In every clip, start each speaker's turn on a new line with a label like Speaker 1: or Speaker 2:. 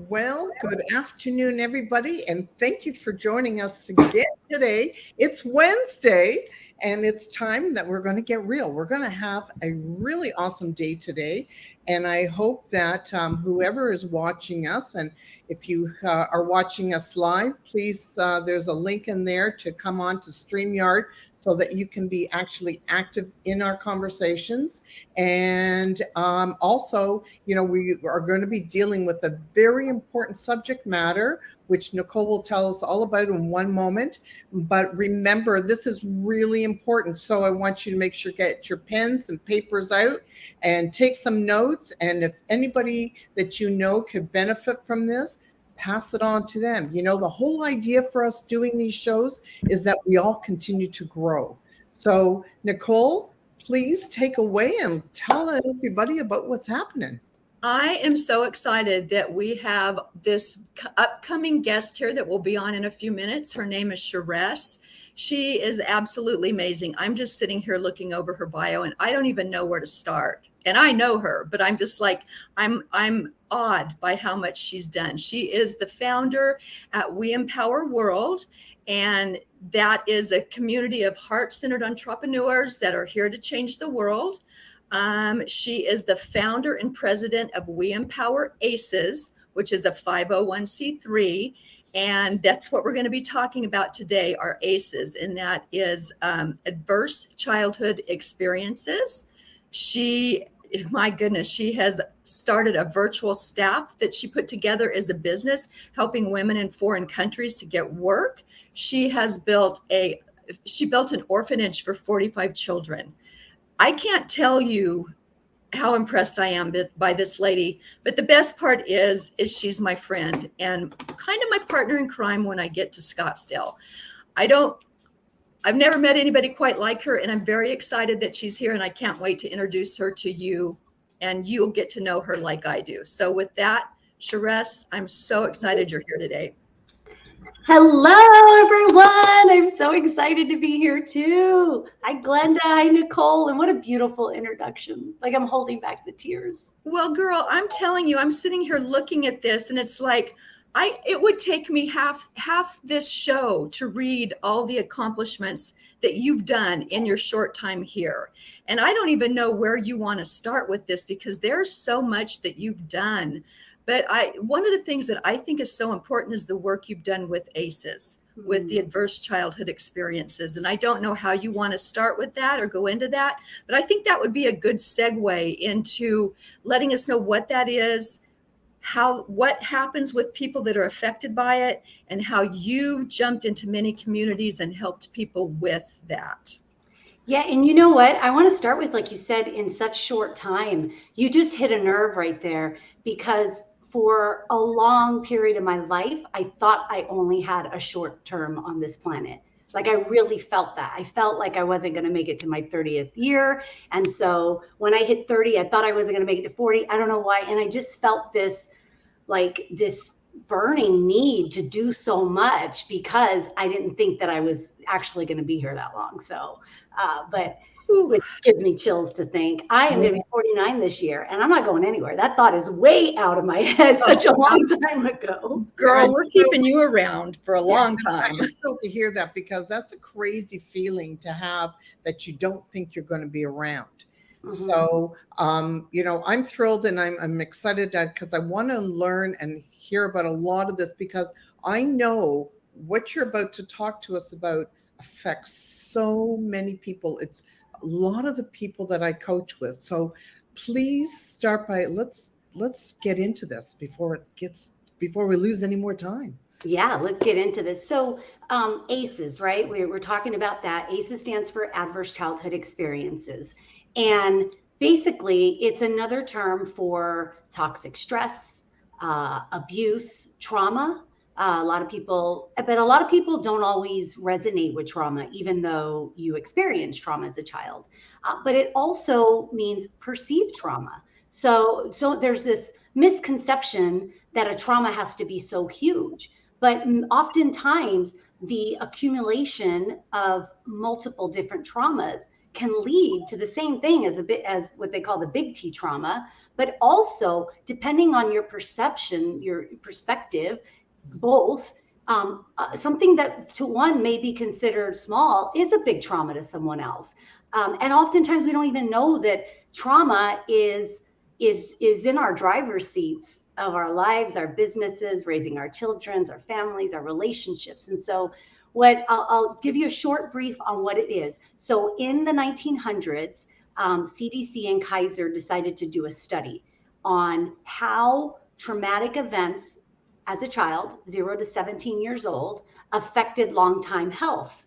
Speaker 1: Well, good afternoon, everybody, and thank you for joining us again today. It's Wednesday, and it's time that we're going to get real. We're going to have a really awesome day today, and I hope that whoever is watching us, and if you are watching us live, please, there's a link in there to come on to StreamYard so that you can be actually active in our conversations. And also, we are going to be dealing with a very important subject matter, which Nicole will tell us all about in one moment. But remember, this is really important. So I want you to make sure get your pens and papers out and take some notes. And if anybody that you know could benefit from this, pass it on to them. The whole idea for us doing these shows is that we all continue to grow. So, Nicole, please take away and tell everybody about what's happening.
Speaker 2: I am so excited that we have this upcoming guest here that will be on in a few minutes. Her name is Sherist. She is absolutely amazing. I'm just sitting here looking over her bio and I don't even know where to start. And I know her, but I'm just like, I'm awed by how much she's done. She is the founder at We Empower World. And that is a community of heart-centered entrepreneurs that are here to change the world. She is the founder and president of We Empower ACEs, which is a 501c3. And that's what we're going to be talking about today, our ACEs, and that is adverse childhood experiences. My goodness, she has started a virtual staff that she put together as a business, helping women in foreign countries to get work. She built an orphanage for 45 children. I can't tell you how impressed I am by this lady, but the best part is she's my friend and kind of my partner in crime when I get to Scottsdale. I've never met anybody quite like her, and I'm very excited that she's here, and I can't wait to introduce her to you, and you'll get to know her like I do. So with that, Sherist, I'm so excited you're here today.
Speaker 3: Hello, everyone. I'm so excited to be here too. Hi, Glenda. Hi, Nicole. And what a beautiful introduction. Like I'm holding back the tears.
Speaker 2: Well, girl, I'm telling you, I'm sitting here looking at this and it's like, it would take me half this show to read all the accomplishments that you've done in your short time here. And I don't even know where you want to start with this because there's so much that you've done. But one of the things that I think is so important is the work you've done with ACEs, with the adverse childhood experiences. And I don't know how you want to start with that or go into that, but I think that would be a good segue into letting us know what that is, what happens with people that are affected by it, and how you've jumped into many communities and helped people with that.
Speaker 3: Yeah, and you know what? I want to start with, like you said, in such short time, you just hit a nerve right there because for a long period of my life, I thought I only had a short term on this planet. Like I really felt that. I felt like I wasn't going to make it to my 30th year. And so when I hit 30, I thought I wasn't going to make it to 40. I don't know why. And I just felt this burning need to do so much because I didn't think that I was actually going to be here that long. So, which gives me chills to think I am going to be 49 this year and I'm not going anywhere. That thought is way out of my head such a long time ago.
Speaker 2: Girl, we're keeping you around for a long time.
Speaker 1: I'm thrilled to hear that because that's a crazy feeling to have that you don't think you're going to be around. Mm-hmm. So, I'm thrilled and I'm excited because I want to learn and hear about a lot of this because I know what you're about to talk to us about affects so many people. It's a lot of the people that I coach with. So please start by let's get into this before we lose any more time.
Speaker 3: Yeah, let's get into this. So ACEs, right? We're talking about that. ACEs stands for Adverse Childhood Experiences. And basically, it's another term for toxic stress, abuse, trauma. A lot of people don't always resonate with trauma, even though you experience trauma as a child. But it also means perceived trauma. So there's this misconception that a trauma has to be so huge. But oftentimes, the accumulation of multiple different traumas can lead to the same thing as what they call the big T trauma, but also depending on your perception, your perspective, both, something that to one may be considered small is a big trauma to someone else. And oftentimes we don't even know that trauma is in our driver's seats of our lives, our businesses, raising our children, our families, our relationships. And so what I'll give you a short brief on what it is. So in the 1900s, CDC and Kaiser decided to do a study on how traumatic events as a child, 0 to 17 years old, affected long-time health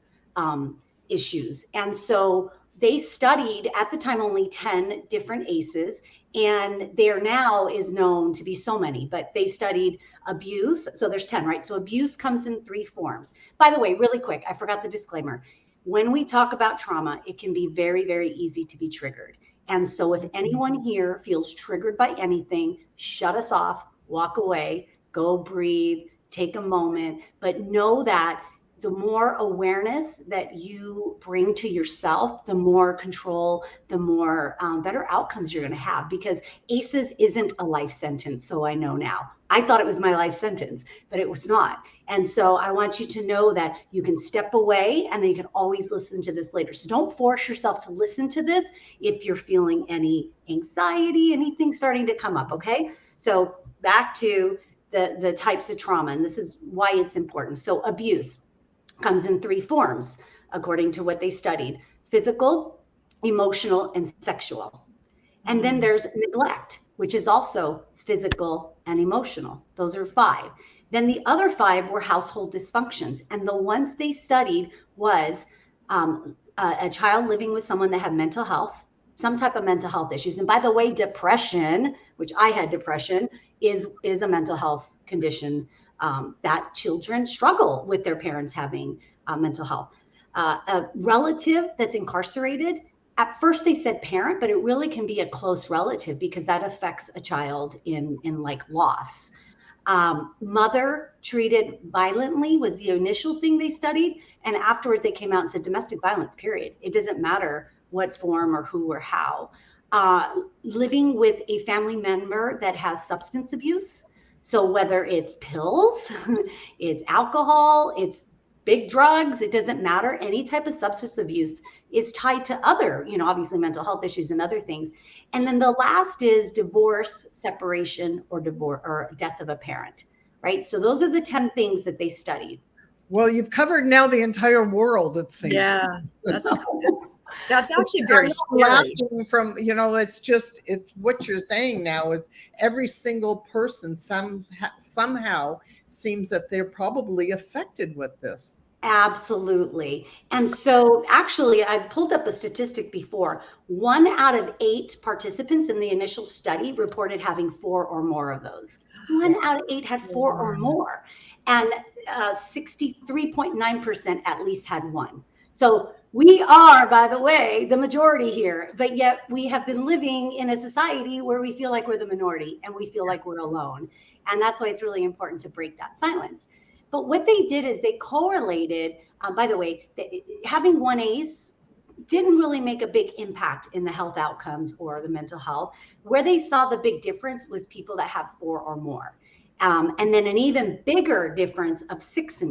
Speaker 3: issues. And so they studied at the time only 10 different ACEs, and there now is known to be so many, but they studied abuse. So there's 10, right? So abuse comes in 3 forms. By the way, really quick, I forgot the disclaimer. When we talk about trauma, it can be very, very easy to be triggered. And so if anyone here feels triggered by anything, shut us off, walk away, go breathe, take a moment, but know that the more awareness that you bring to yourself, the more control, the more better outcomes you're going to have, because ACEs isn't a life sentence. So I know now. I thought it was my life sentence, but it was not. And so I want you to know that you can step away and then you can always listen to this later. So don't force yourself to listen to this if you're feeling any anxiety, anything starting to come up. Okay. So back to the types of trauma, and this is why it's important. So abuse comes in 3 forms, according to what they studied: physical, emotional, and sexual. And then there's neglect, which is also physical and emotional. Those are 5. Then the other 5 were household dysfunctions. And the ones they studied was a child living with someone that had mental health, some type of mental health issues. And by the way, depression, which I had depression, is a mental health condition that children struggle with their parents having mental health. A relative that's incarcerated, at first they said parent, but it really can be a close relative because that affects a child in like loss. Mother treated violently was the initial thing they studied. And afterwards they came out and said domestic violence, period. It doesn't matter what form or who or how. Living with a family member that has substance abuse. So whether it's pills, it's alcohol, it's big drugs, it doesn't matter. Any type of substance abuse is tied to other, obviously mental health issues and other things. And then the last is divorce, separation, or death of a parent, right? So those are the 10 things that they studied.
Speaker 1: Well, you've covered now the entire world, it seems.
Speaker 2: Yeah, that's actually very scary.
Speaker 1: From, it's what you're saying now is every single person somehow seems that they're probably affected with this.
Speaker 3: Absolutely. And so actually, I pulled up a statistic before. 1 out of 8 participants in the initial study reported having 4 or more of those. 1 out of 8 had 4 or more. And 63.9% at least had 1. So we are, by the way, the majority here, but yet we have been living in a society where we feel like we're the minority and we feel like we're alone. And that's why it's really important to break that silence. But what they did is they correlated, by the way, having 1 ACE didn't really make a big impact in the health outcomes or the mental health. Where they saw the big difference was people that have 4 or more. And then an even bigger difference of 6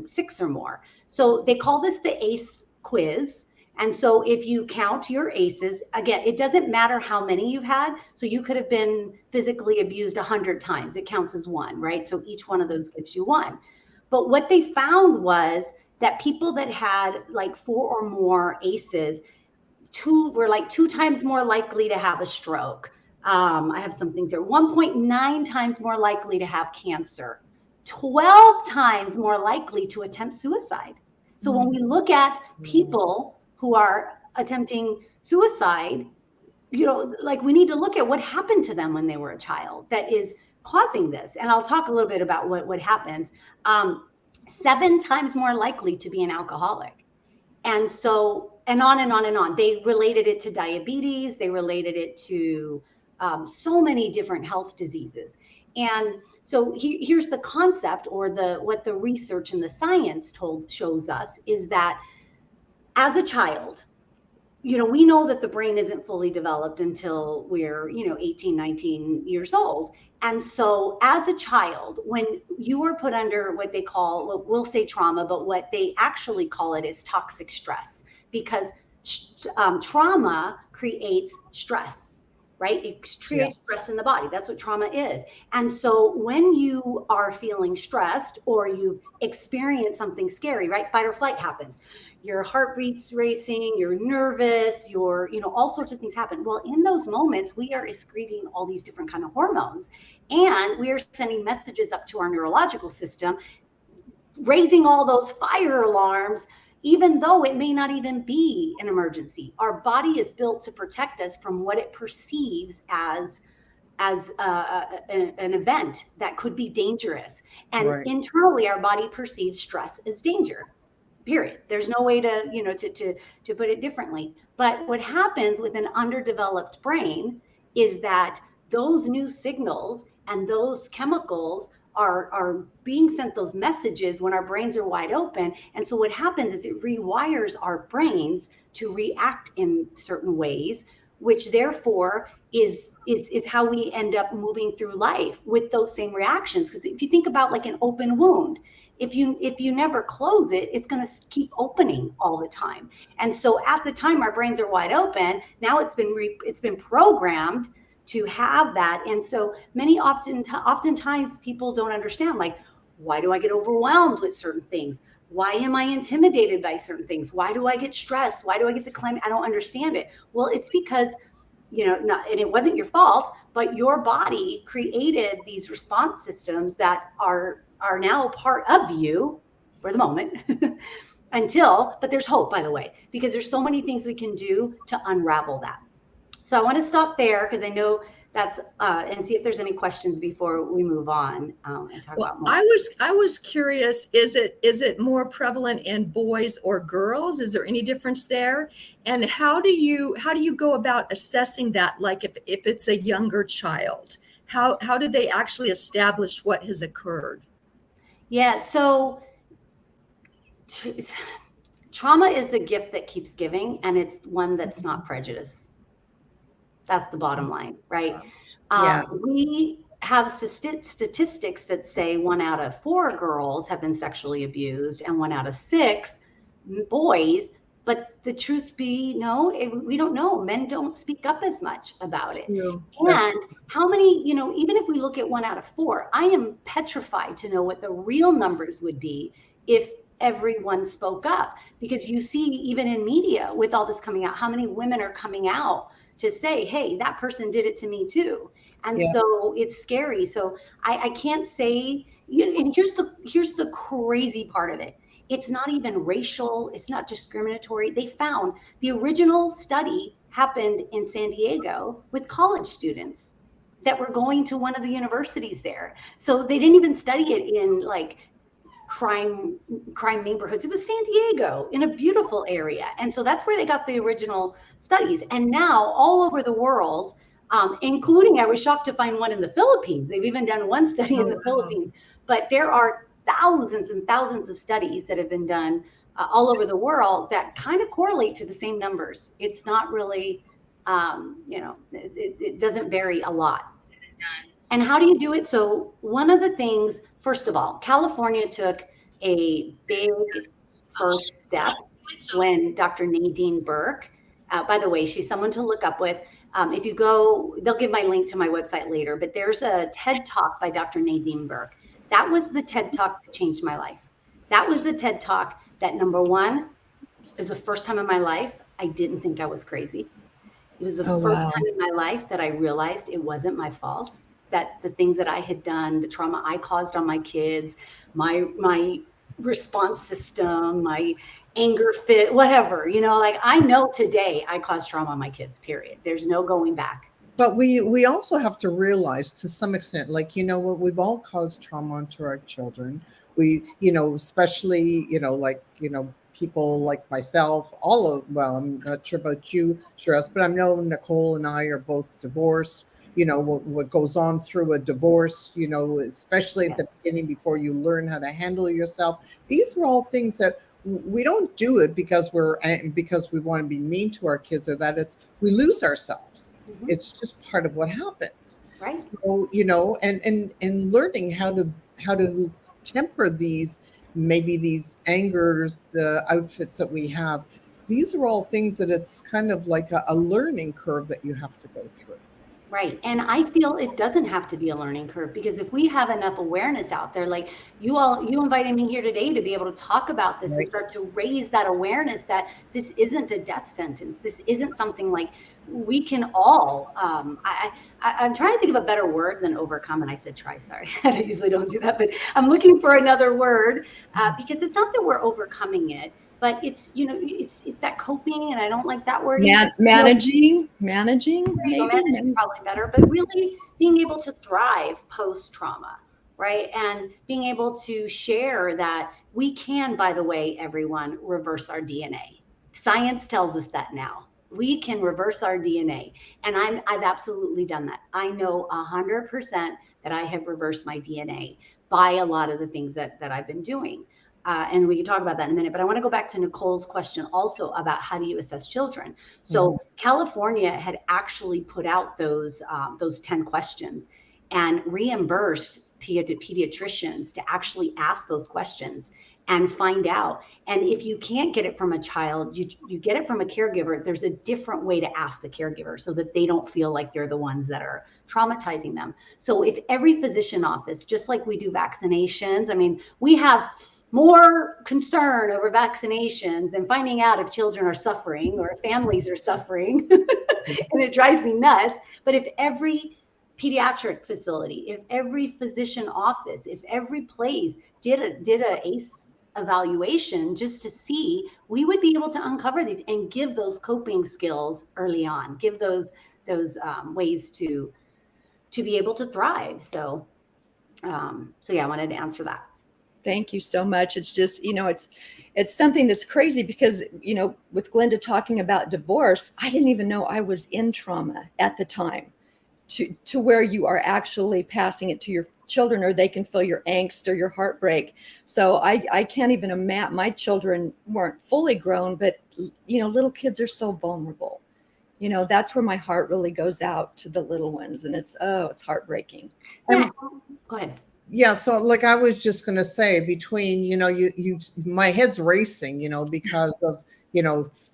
Speaker 3: or more. So they call this the ACE quiz. And so if you count your ACEs, again, it doesn't matter how many you've had. So you could have been physically abused 100 times. It counts as 1, right? So each one of those gives you 1. But what they found was that people that had like 4 or more ACEs were like 2 times more likely to have a stroke. I have some things here. 1.9 times more likely to have cancer, 12 times more likely to attempt suicide. So when we look at people who are attempting suicide, like we need to look at what happened to them when they were a child that is causing this. And I'll talk a little bit about what happens. 7 times more likely to be an alcoholic. And so, and on and on and on. They related it to diabetes. They related it to so many different health diseases. And so here's the concept, or what the research and the science shows us is that as a child, we know that the brain isn't fully developed until we're, 18, 19 years old. And so as a child, when you are put under what they call, well, we'll say trauma, but what they actually call it is toxic stress, because trauma creates stress, right? It creates stress in the body. That's what trauma is. And so when you are feeling stressed or you experience something scary, right? Fight or flight happens. Your heart rate's racing, you're nervous, all sorts of things happen. Well, in those moments, we are excreting all these different kind of hormones, and we are sending messages up to our neurological system, raising all those fire alarms, even though it may not even be an emergency. Our body is built to protect us from what it perceives as an event that could be dangerous. And internally, our body perceives stress as danger. Period. There's no way to put it differently. But what happens with an underdeveloped brain is that those new signals and those chemicals are being sent, those messages, when our brains are wide open. And so what happens is it rewires our brains to react in certain ways, which therefore is how we end up moving through life with those same reactions. Because if you think about like an open wound, if you never close it, it's going to keep opening all the time. And so at the time our brains are wide open, now it's been programmed to have that. And so oftentimes people don't understand, like, why do I get overwhelmed with certain things? Why am I intimidated by certain things? Why do I get stressed? Why do I get the climate? I don't understand it. Well, it's because, and it wasn't your fault, but your body created these response systems that are now part of you for the moment but there's hope, by the way, because there's so many things we can do to unravel that. So I want to stop there because I know that's and see if there's any questions before we move on and talk about more.
Speaker 2: I was curious, is it more prevalent in boys or girls? Is there any difference there? And how do you go about assessing that? Like if it's a younger child, how do they actually establish what has occurred?
Speaker 3: Yeah, so trauma is the gift that keeps giving, and it's one that's not prejudiced. That's the bottom line, right?
Speaker 2: Yeah.
Speaker 3: We have statistics that say 1 out of 4 girls have been sexually abused and 1 out of 6 boys. But the truth be known, we don't know. Men don't speak up as much about it. And how many, even if we look at 1 out of 4, I am petrified to know what the real numbers would be if everyone spoke up. Because you see, even in media, with all this coming out, how many women are coming out to say, hey, that person did it to me too. And so it's scary. So I can't say, and here's the crazy part of it. It's not even racial. It's not discriminatory. They found the original study happened in San Diego with college students that were going to one of the universities there. So they didn't even study it in like crime neighborhoods. It was San Diego, in a beautiful area. And so that's where they got the original studies. And now all over the world, including, I was shocked to find one in the Philippines. They've even done one study in the Philippines, but there are thousands and thousands of studies that have been done all over the world that kind of correlate to the same numbers. It's not really, it doesn't vary a lot. And how do you do it? So one of the things, first of all, California took a big first step when Dr. Nadine Burke, by the way, she's someone to look up with. If you go, they'll give my link to my website later, but there's a TED Talk by Dr. Nadine Burke. That was the TED Talk that changed my life. That was the TED Talk that, number one, it was the first time in my life I didn't think I was crazy. It was the first time in my life that I realized it wasn't my fault, that the things that I had done, the trauma I caused on my kids, my response system, my anger fit, whatever, like I know today I caused trauma on my kids, period. There's no going back.
Speaker 1: But we also have to realize to some extent, like, what we've all caused trauma onto our children. We, especially, people like myself, I'm not sure about you, Sherist, but I know Nicole and I are both divorced. What goes on through a divorce, especially at the beginning before you learn how to handle yourself. These were all things that we don't do it because we want to be mean to our kids, or that we lose ourselves.
Speaker 3: Mhm.
Speaker 1: It's just part of what happens.
Speaker 3: Right.
Speaker 1: So, and learning how to temper these angers, the outfits that we have. These are all things that it's kind of like a learning curve that you have to go through.
Speaker 3: Right. And I feel it doesn't have to be a learning curve, because if we have enough awareness out there, like you invited me here today to be able to talk about this and
Speaker 1: Right.
Speaker 3: start to raise that awareness that this isn't a death sentence. This isn't something like we can all, I'm trying to think of a better word than overcome. And I said, try, sorry. I usually don't do that, but I'm looking for another word, because it's not that we're overcoming it, but it's, it's that coping, and I don't like that word.
Speaker 2: Managing,
Speaker 3: Managing
Speaker 2: maybe.
Speaker 3: is probably better, but really being able to thrive post-trauma, right? And being able to share that we can, by the way, everyone, reverse our DNA. Science tells us that now. We can reverse our DNA. And I've absolutely done that. I know 100% that I have reversed my DNA by a lot of the things that I've been doing. And we can talk about that in a minute, but I want to go back to Nicole's question also about how do you assess children. So California had actually put out those 10 questions and reimbursed pediatricians to actually ask those questions and find out. And if you can't get it from a child, you get it from a caregiver. There's a different way to ask the caregiver so that they don't feel like they're the ones that are traumatizing them. So if every physician office, just like we do vaccinations, I mean, we have more concern over vaccinations than finding out if children are suffering or if families are suffering. And it drives me nuts. But if every pediatric facility, if every physician office, if every place did a ACE evaluation just to see, we would be able to uncover these and give those coping skills early on, give those ways to be able to thrive. So yeah, I wanted to answer that.
Speaker 2: Thank you so much. It's just, it's something that's crazy because, with Glenda talking about divorce, I didn't even know I was in trauma at the time to where you are actually passing it to your children, or they can feel your angst or your heartbreak. So I can't even imagine. My children weren't fully grown, but, little kids are so vulnerable. That's where my heart really goes out to the little ones. And it's heartbreaking.
Speaker 3: Yeah. Go ahead.
Speaker 1: Yeah, so like I was just going to say, between my head's racing, because of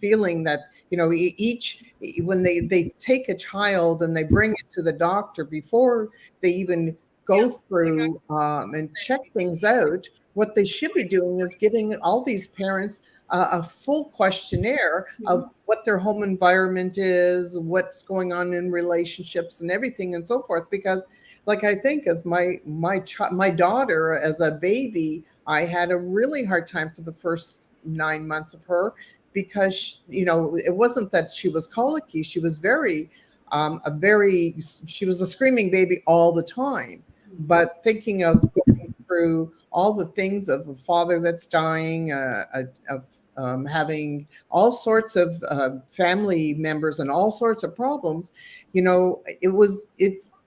Speaker 1: feeling that each when they take a child and they bring it to the doctor before they even go through and check things out, what they should be doing is giving all these parents a full questionnaire of what their home environment is, what's going on in relationships and everything and so forth. Because like I think as my daughter as a baby, I had a really hard time for the first 9 months of her, because it wasn't that she was colicky. She was she was a screaming baby all the time. But thinking of going through all the things of a father that's dying, of having all sorts of family members and all sorts of problems,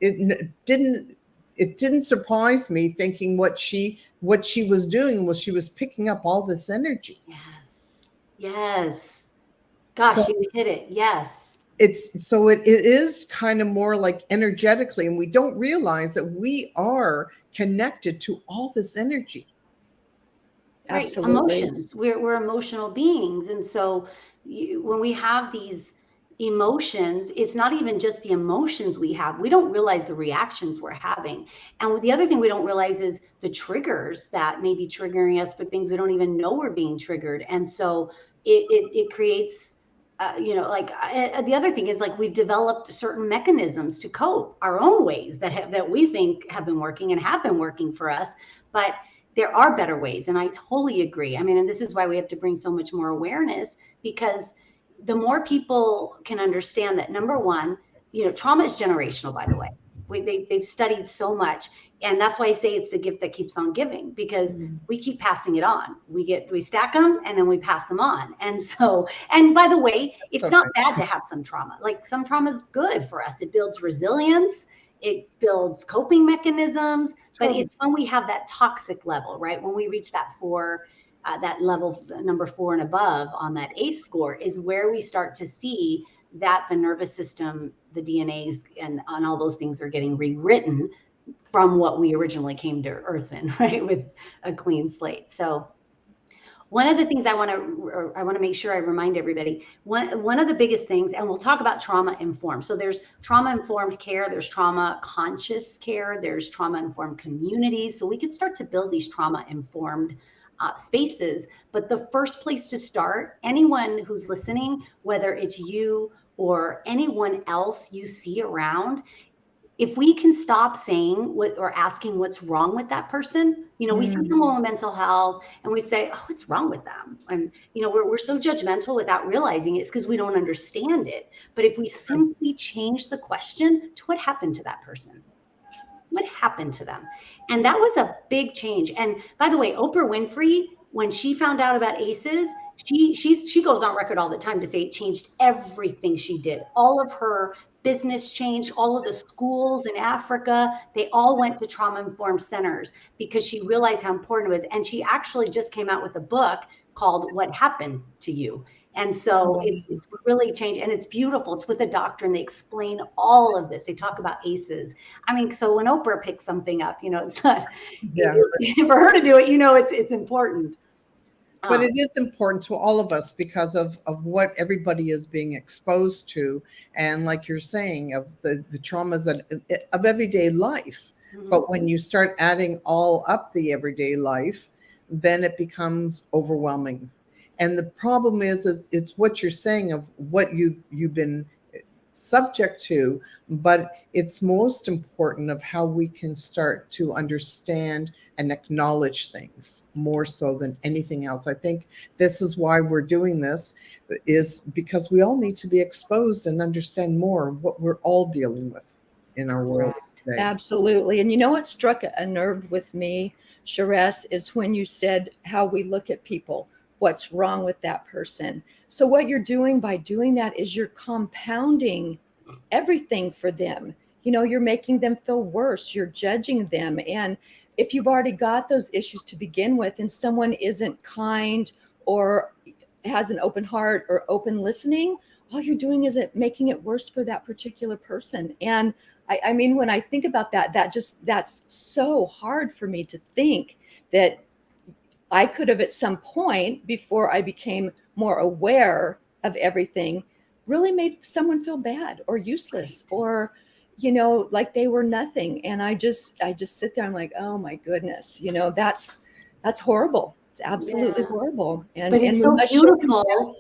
Speaker 1: it didn't surprise me, thinking what she was doing was she was picking up all this energy.
Speaker 3: Yes. Gosh,
Speaker 1: So
Speaker 3: you hit it. Yes.
Speaker 1: it is kind of more like energetically, and we don't realize that we are connected to all this energy.
Speaker 3: Right.
Speaker 2: Absolutely.
Speaker 3: Emotions. We're emotional beings. And so when we have these emotions, it's not even just the emotions we have. We don't realize the reactions we're having. And the other thing we don't realize is the triggers that may be triggering us for things we don't even know we're being triggered. And so it creates, the other thing is, like, we've developed certain mechanisms to cope, our own ways that we think have been working and have been working for us. But there are better ways. And I totally agree. I mean, and this is why we have to bring so much more awareness, because the more people can understand that, number one, trauma is generational, by the way. They've studied so much. And that's why I say it's the gift that keeps on giving, because we keep passing it on. We stack them and then we pass them on. And so, and by the way, it's not bad to have some trauma. Like, some trauma is good for us. It builds resilience. It builds coping mechanisms, but it's when we have that toxic level, right? When we reach that 4 that level number 4 and above on that ACE score is where we start to see that the nervous system, the DNAs, and all those things are getting rewritten from what we originally came to Earth in, right, with a clean slate. So one of the things I want to make sure I remind everybody, one of the biggest things, and we'll talk about trauma informed. So there's trauma informed care, there's trauma conscious care, there's trauma informed communities. So we could start to build these trauma informed spaces. But the first place to start, anyone who's listening, whether it's you or anyone else you see around, if we can stop saying or asking what's wrong with that person, we see someone with mental health and we say, oh, what's wrong with them? And, we're so judgmental without realizing it's because we don't understand it. But if we simply change the question to what happened to that person? What happened to them? And that was a big change. And by the way, Oprah Winfrey, when she found out about ACEs, she goes on record all the time to say it changed everything she did. All of her business changed, all of the schools in Africa, they all went to trauma-informed centers because she realized how important it was. And she actually just came out with a book called What Happened to You? And so it's really changed, and it's beautiful. It's with a doctor, and they explain all of this. They talk about ACEs. I mean, so when Oprah picks something up, it's not for her to do it. It's important.
Speaker 1: But it is important to all of us because of what everybody is being exposed to. And like you're saying, of the traumas of everyday life. Mm-hmm. But when you start adding all up the everyday life, then it becomes overwhelming. And the problem is it's what you're saying of what you've been subject to, but it's most important of how we can start to understand and acknowledge things more so than anything else. I think this is why we're doing this, is because we all need to be exposed and understand more of what we're all dealing with in our world today.
Speaker 2: Absolutely. And what struck a nerve with me, Sherist, is when you said how we look at people. What's wrong with that person? So what you're doing by doing that is you're compounding everything for them. You're making them feel worse. You're judging them. And if you've already got those issues to begin with and someone isn't kind or has an open heart or open listening, all you're doing is making it worse for that particular person. And I mean, when I think about that's so hard for me to think that I could have at some point before I became more aware of everything really made someone feel bad or useless or, like they were nothing. And I just sit there. I'm like, oh my goodness, that's horrible. It's absolutely horrible.
Speaker 3: But it's so beautiful.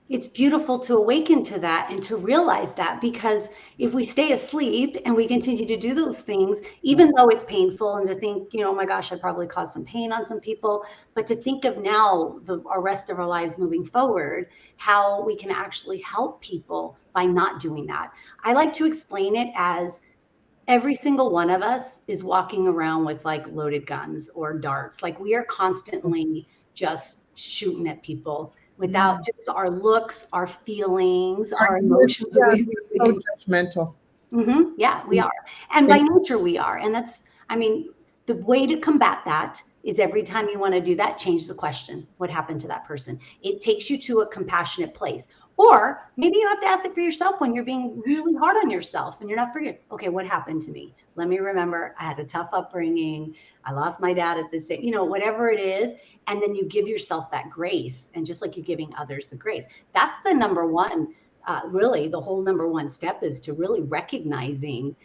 Speaker 3: It's beautiful to awaken to that and to realize that, because if we stay asleep and we continue to do those things, even though it's painful, and to think, oh my gosh, I probably caused some pain on some people, but to think of now our rest of our lives moving forward, how we can actually help people by not doing that. I like to explain it as every single one of us is walking around with like loaded guns or darts. Like we are constantly just shooting at people without just our looks, our feelings, our emotions.
Speaker 1: Yeah, we're so judgmental.
Speaker 3: Mm-hmm. Yeah, we are. And by nature we are. And the way to combat that is every time you want to do that, change the question. What happened to that person? It takes you to a compassionate place. Or maybe you have to ask it for yourself when you're being really hard on yourself and you're not forgetting, okay, what happened to me? Let me remember, I had a tough upbringing. I lost my dad at this, whatever it is. And then you give yourself that grace. And just like you're giving others the grace, that's the number one, really the whole number one step is to really recognizing,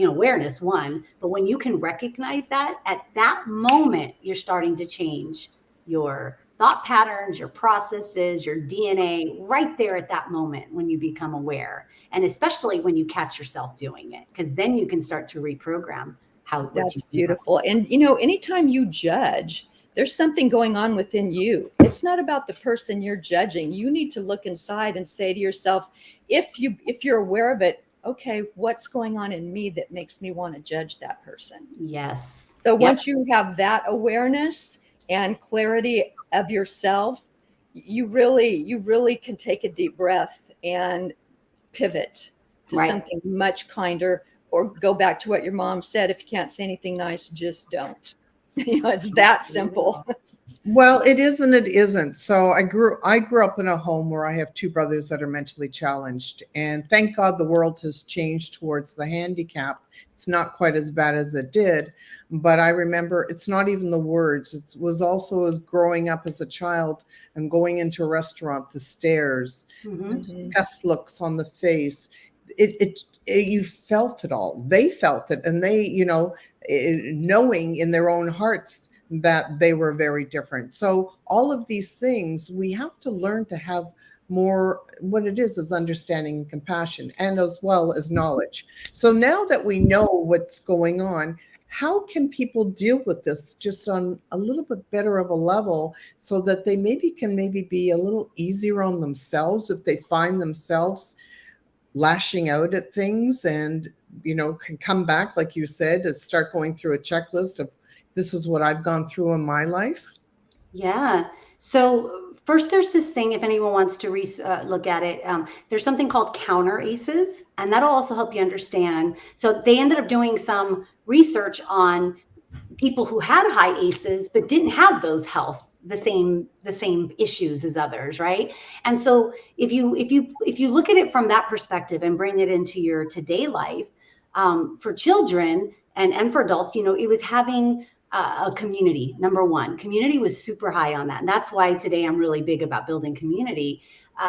Speaker 3: awareness one. But when you can recognize that, at that moment, you're starting to change your thought patterns, your processes, your DNA right there at that moment when you become aware. And especially when you catch yourself doing it, because then you can start to reprogram how.
Speaker 2: That's beautiful. And, anytime you judge, there's something going on within you. It's not about the person you're judging. You need to look inside and say to yourself, if you're aware of it, okay, what's going on in me that makes me want to judge that person?
Speaker 3: Yes.
Speaker 2: So once you have that awareness and clarity of yourself, you really can take a deep breath and pivot to something much kinder, or go back to what your mom said. If you can't say anything nice, just don't. It's that simple.
Speaker 1: Well, it is and it isn't. So I grew up in a home where I have two brothers that are mentally challenged, and thank God the world has changed towards the handicap. It's not quite as bad as it did, but I remember it's not even the words. It was also as growing up as a child and going into a restaurant, the stares, the disgust looks on the face. You felt it all. They felt it, and they, knowing in their own hearts that they were very different. So all of these things, we have to learn to have more. What it is understanding and compassion, and as well as knowledge. So now that we know what's going on, how can people deal with this just on a little bit better of a level, so that they maybe be a little easier on themselves if they find themselves lashing out at things, and can come back, like you said, to start going through a checklist of, this is what I've gone through in my life?
Speaker 3: Yeah. So first, there's this thing, if anyone wants to look at it, there's something called counter ACEs, and that'll also help you understand. So they ended up doing some research on people who had high ACEs but didn't have those the same issues as others, right? And so if you look at it from that perspective and bring it into your today life, for children and for adults, it was having a community. Number one, community was super high on that, and that's why today I'm really big about building community.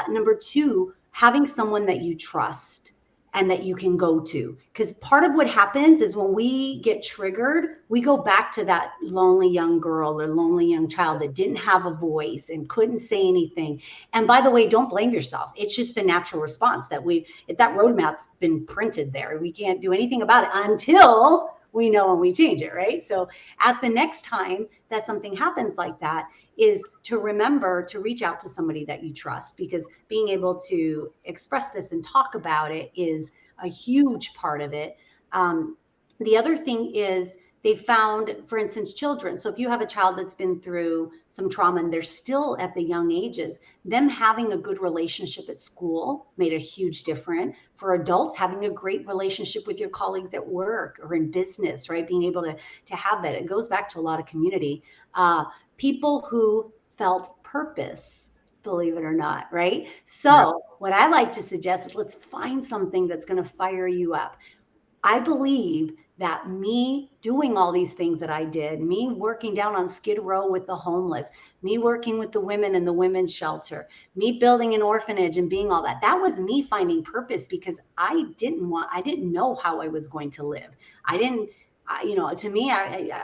Speaker 3: Number two, having someone that you trust and that you can go to. Because part of what happens is when we get triggered, we go back to that lonely young girl or lonely young child that didn't have a voice and couldn't say anything. And by the way, don't blame yourself. It's just a natural response that that roadmap's been printed there. We can't do anything about it until we know and we change it, right? So at the next time that something happens like that, is to remember to reach out to somebody that you trust, because being able to express this and talk about it is a huge part of it. The other thing is they found, for instance, children. So if you have a child that's been through some trauma and they're still at the young ages, them having a good relationship at school made a huge difference. For adults, having a great relationship with your colleagues at work or in business, right? Being able to have that. It goes back to a lot of community. People who felt purpose, believe it or not, right? So what I like to suggest is let's find something that's going to fire you up. I believe that me doing all these things that I did, me working down on Skid Row with the homeless, me working with the women in the women's shelter, me building an orphanage and being all that, that was me finding purpose, because I didn't know how I was going to live. To me,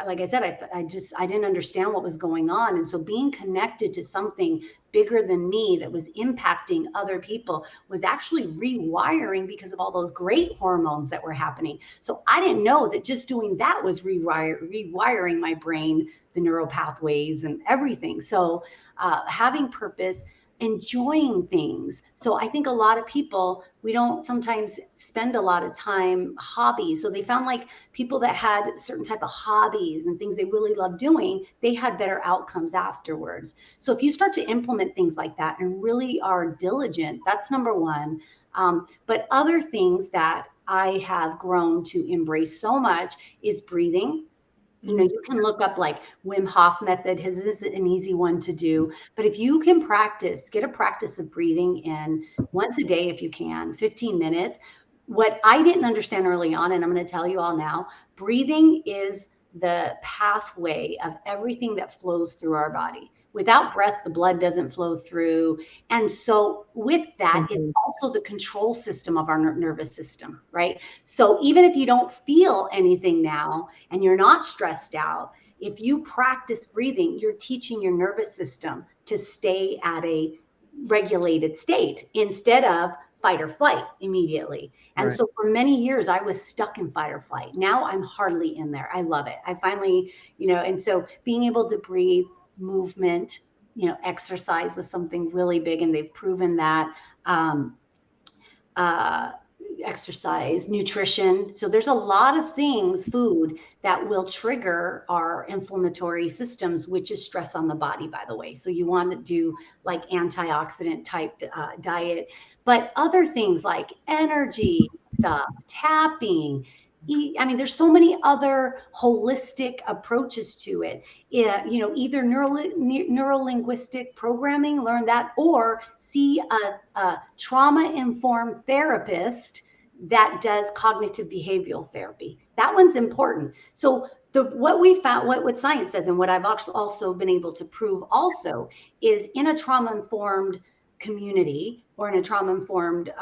Speaker 3: like I said, I didn't understand what was going on. And so being connected to something bigger than me that was impacting other people was actually rewiring, because of all those great hormones that were happening. So I didn't know that just doing that was rewiring my brain, the neural pathways and everything. So having purpose, enjoying things. So I think a lot of people, we don't sometimes spend a lot of time hobbies. So they found like people that had certain type of hobbies and things they really love doing, they had better outcomes afterwards. So if you start to implement things like that and really are diligent, that's number one. But other things that I have grown to embrace so much is breathing. You can look up like Wim Hof method. His is an easy one to do. But if you can get a practice of breathing in once a day, if you can, 15 minutes. What I didn't understand early on, and I'm going to tell you all now, breathing is the pathway of everything that flows through our body. Without breath, the blood doesn't flow through. And so with that, it's also the control system of our nervous system, right? So even if you don't feel anything now and you're not stressed out, if you practice breathing, you're teaching your nervous system to stay at a regulated state instead of fight or flight immediately. And so for many years, I was stuck in fight or flight. Now I'm hardly in there. I love it. I finally, and so being able to breathe, movement, exercise was something really big, and they've proven that. Exercise, nutrition. So there's a lot of things, food, that will trigger our inflammatory systems, which is stress on the body, by the way. So you want to do like antioxidant type diet, but other things like energy stuff, tapping, I mean, there's so many other holistic approaches to it. Yeah, you know, either neuro-linguistic programming, learn that, or see a trauma-informed therapist that does cognitive behavioral therapy. That one's important. So what we found, what science says, and what I've also been able to prove also, is in a trauma-informed community or in a trauma-informed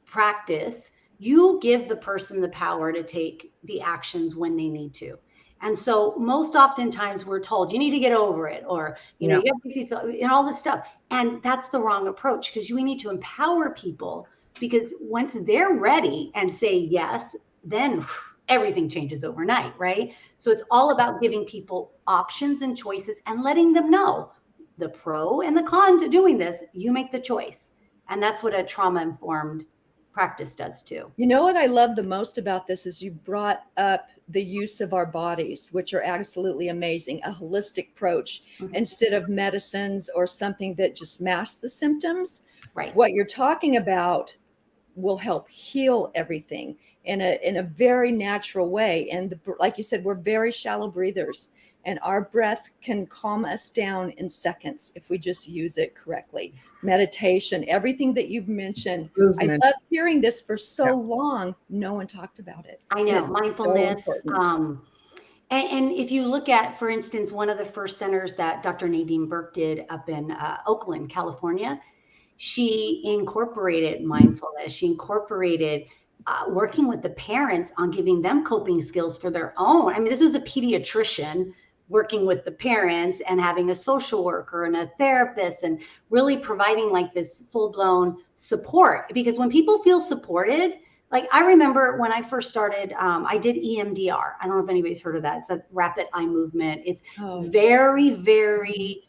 Speaker 3: practice, you give the person the power to take the actions when they need to. And so most oftentimes we're told you need to get over it, or you know, you have to take these and all this stuff. And that's the wrong approach, because we need to empower people, because once they're ready and say yes, then everything changes overnight, right? So it's all about giving people options and choices and letting them know the pro and the con to doing this. You make the choice. And that's what a trauma-informed practice does too.
Speaker 2: You know what I love the most about this is you brought up the use of our bodies, which are absolutely amazing, a holistic approach instead of medicines or something that just masks the symptoms.
Speaker 3: Right.
Speaker 2: What you're talking about will help heal everything in a very natural way. And like you said, we're very shallow breathers, and our breath can calm us down in seconds if we just use it correctly. Meditation, everything that you've mentioned.
Speaker 1: Movement.
Speaker 2: I love hearing this for so long. No one talked about it.
Speaker 3: I know, mindfulness.
Speaker 2: So
Speaker 3: and if you look at, for instance, one of the first centers that Dr. Nadine Burke did up in Oakland, California, she incorporated mindfulness. She incorporated working with the parents on giving them coping skills for their own. I mean, this was a pediatrician working with the parents and having a social worker and a therapist and really providing like this full-blown support. Because when people feel supported, like I remember when I first started, I did EMDR. I don't know if anybody's heard of that. It's a rapid eye movement. It's very, very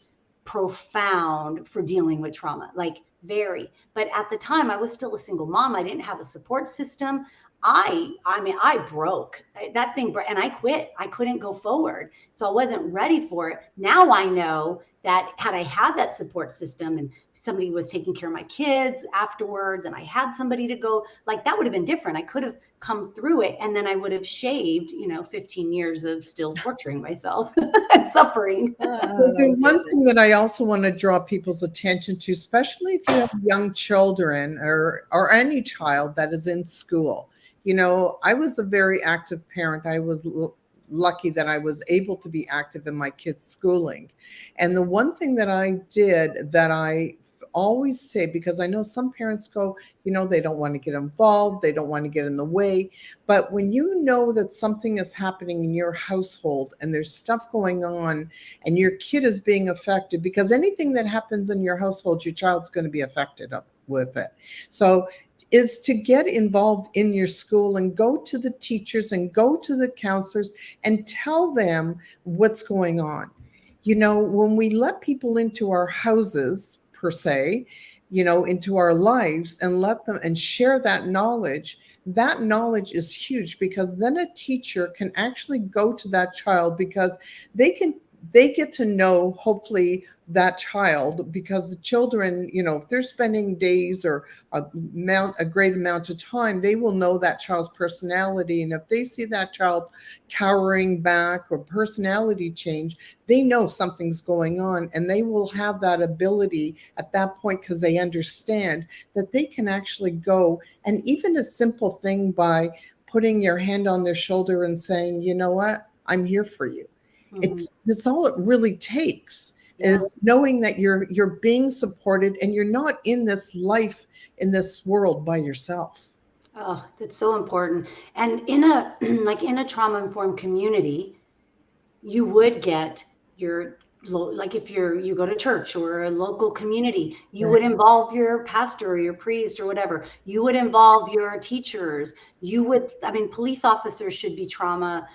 Speaker 3: profound for dealing with trauma, like very. But at the time I was still a single mom. I didn't have a support system. I mean, I broke that thing, and I quit. I couldn't go forward. So I wasn't ready for it. Now I know that had I had that support system and somebody was taking care of my kids afterwards, and I had somebody to go, like that would have been different. I could have come through it, and then I would have shaved, 15 years of still torturing myself and suffering.
Speaker 1: So the one thing that I also want to draw people's attention to, especially if you have young children or any child that is in school. I was a very active parent. I was lucky that I was able to be active in my kids' schooling. And the one thing that I did that I always say, because I know some parents go, they don't want to get involved, they don't want to get in the way. But when you know that something is happening in your household and there's stuff going on and your kid is being affected, because anything that happens in your household, your child's going to be affected with it. So is to get involved in your school and go to the teachers and go to the counselors and tell them what's going on. When we let people into our houses, per se, into our lives and let them and share that knowledge is huge, because then a teacher can actually go to that child, because they get to know, hopefully, that child, because the children, if they're spending days or a great amount of time, they will know that child's personality. And if they see that child cowering back or personality change, they know something's going on, and they will have that ability at that point, because they understand that they can actually go, and even a simple thing by putting your hand on their shoulder and saying, you know what, I'm here for you. It's all it really takes, is knowing that you're being supported and you're not in this life, in this world by yourself.
Speaker 3: Oh, that's so important. And in a trauma-informed community, you would get your, like if you go to church or a local community, you would involve your pastor or your priest or whatever. You would involve your teachers. Police officers should be trauma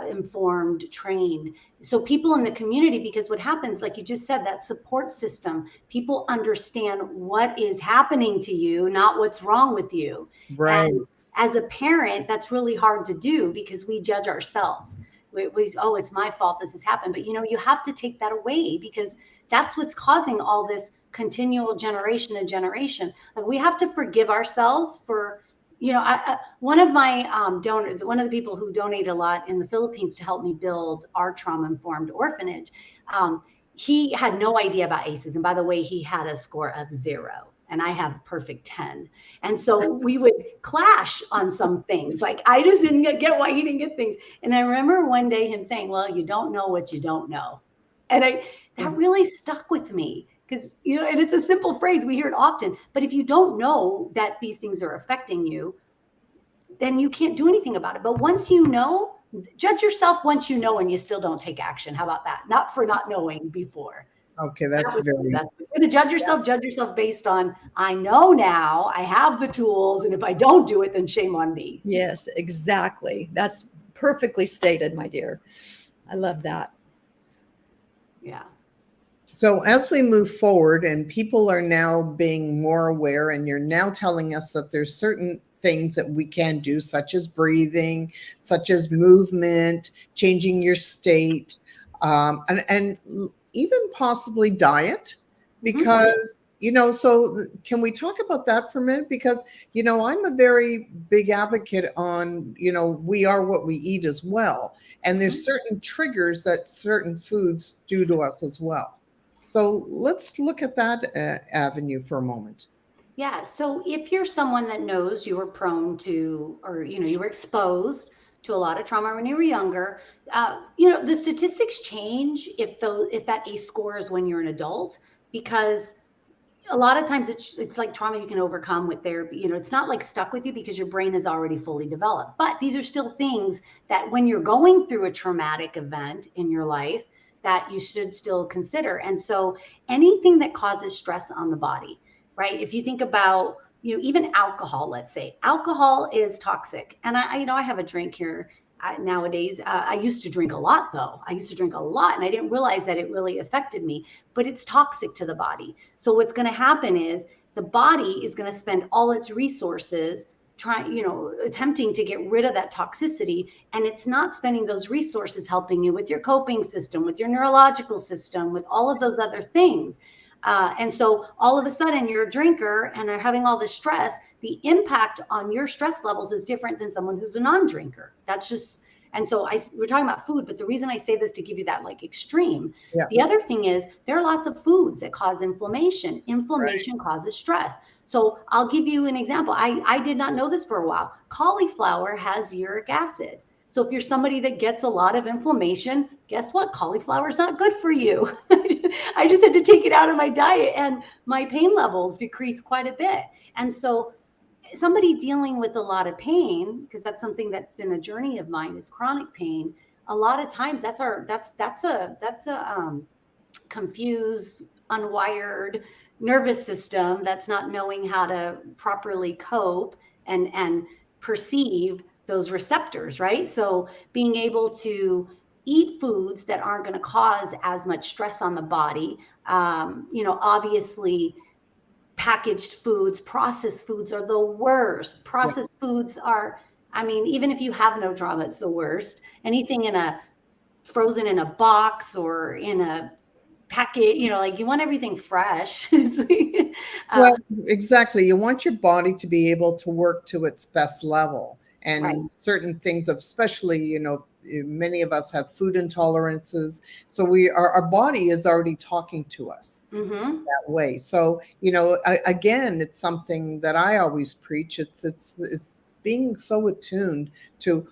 Speaker 3: informed, trained. So people in the community, because what happens, like you just said, that support system, people understand what is happening to you, not what's wrong with you.
Speaker 1: Right.
Speaker 3: And as a parent, that's really hard to do, because we judge ourselves. It's my fault that this happened. But you have to take that away, because that's what's causing all this continual generation to generation. Like, we have to forgive ourselves for one of my donors, one of the people who donated a lot in the Philippines to help me build our trauma-informed orphanage, he had no idea about ACEs. And by the way, he had a score of 0 and I have a perfect 10. And so we would clash on some things. Like I just didn't get why he didn't get things. And I remember one day him saying, well, you don't know what you don't know. And that really stuck with me because, and it's a simple phrase. We hear it often, but if you don't know that these things are affecting you, then you can't do anything about it. But once you know, judge yourself once you know and you still don't take action. How about that? Not for not knowing before.
Speaker 1: Okay, that's very.
Speaker 3: You're going to judge yourself based on, I know now, I have the tools, and if I don't do it, then shame on me.
Speaker 2: Yes, exactly. That's perfectly stated, my dear. I love that.
Speaker 3: Yeah.
Speaker 1: So as we move forward and people are now being more aware, and you're now telling us that there's certain things that we can do, such as breathing, such as movement, changing your state, and even possibly diet, because, so can we talk about that for a minute? Because, I'm a very big advocate on, we are what we eat as well. And there's certain triggers that certain foods do to us as well. So let's look at that avenue for a moment.
Speaker 3: Yeah. So if you're someone that knows you were prone to, or, you were exposed to a lot of trauma when you were younger, the statistics change if that ACE score is when you're an adult, because a lot of times it's like trauma you can overcome with therapy. It's not like stuck with you because your brain is already fully developed. But these are still things that when you're going through a traumatic event in your life that you should still consider. And so anything that causes stress on the body, right? If you think about, even alcohol, let's say alcohol is toxic. And I have a drink here nowadays. I used to drink a lot though. I used to drink a lot and I didn't realize that it really affected me, but it's toxic to the body. So what's going to happen is the body is going to spend all its resources attempting to get rid of that toxicity. And it's not spending those resources helping you with your coping system, with your neurological system, with all of those other things. And so all of a sudden you're a drinker and are having all this stress. The impact on your stress levels is different than someone who's a non-drinker. That's just, and so we're talking about food, but the reason I say this to give you that like extreme. Yeah. The other thing is there are lots of foods that cause inflammation. Inflammation causes stress. So I'll give you an example. I did not know this for a while. Cauliflower has uric acid. So if you're somebody that gets a lot of inflammation, guess what? Cauliflower is not good for you. I just had to take it out of my diet and my pain levels decreased quite a bit. And so somebody dealing with a lot of pain, because that's something that's been a journey of mine, is chronic pain. A lot of times that's a confused, unwired nervous system that's not knowing how to properly cope and perceive those receptors, right? So being able to eat foods that aren't going to cause as much stress on the body, obviously packaged foods, processed foods are the worst. Processed foods are, even if you have no trauma, it's the worst. Anything frozen in a box or in a packet, you want everything fresh.
Speaker 1: Well, exactly. You want your body to be able to work to its best level. And certain things, especially, many of us have food intolerances. So our body is already talking to us that way. So, again, it's something that I always preach. It's being so attuned to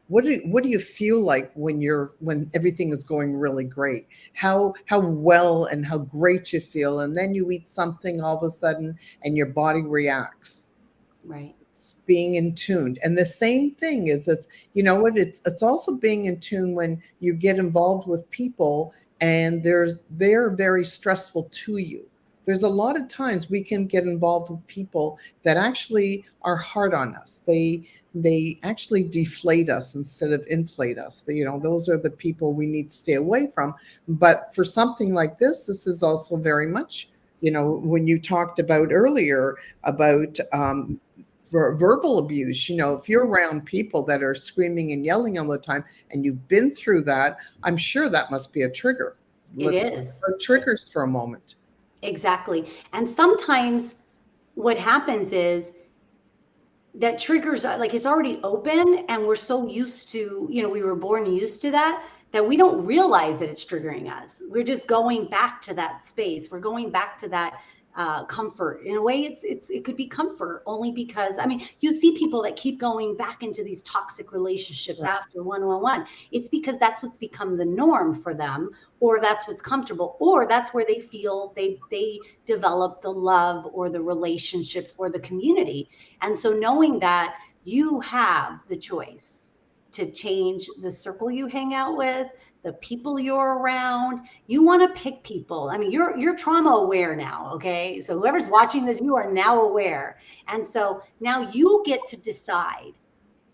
Speaker 1: what do you feel like when everything is going really great, how well and how great you feel. And then you eat something all of a sudden and your body reacts.
Speaker 3: Right.
Speaker 1: Being in tune. And the same thing is this, it's also being in tune when you get involved with people and they're very stressful to you. There's a lot of times we can get involved with people that actually are hard on us. They actually deflate us instead of inflate us. Those are the people we need to stay away from. But for something like this is also very much, when you talked about earlier about for verbal abuse, if you're around people that are screaming and yelling all the time and you've been through that, I'm sure that must be a trigger. Let's
Speaker 3: it is.
Speaker 1: Triggers for a moment.
Speaker 3: Exactly. And sometimes what happens is that triggers, like it's already open, and we're so used to, we were born used to that we don't realize that it's triggering us. We're just going back to that space. We're going back to that comfort. In a way, it could be comfort only because, I mean, you see people that keep going back into these toxic relationships after one-on-one. It's because that's what's become the norm for them, or that's what's comfortable, or that's where they feel they develop the love or the relationships or the community. And so knowing that you have the choice to change the circle you hang out with, the people you're around. You want to pick people. I mean, you're trauma aware now, okay? So whoever's watching this, you are now aware. And so now you get to decide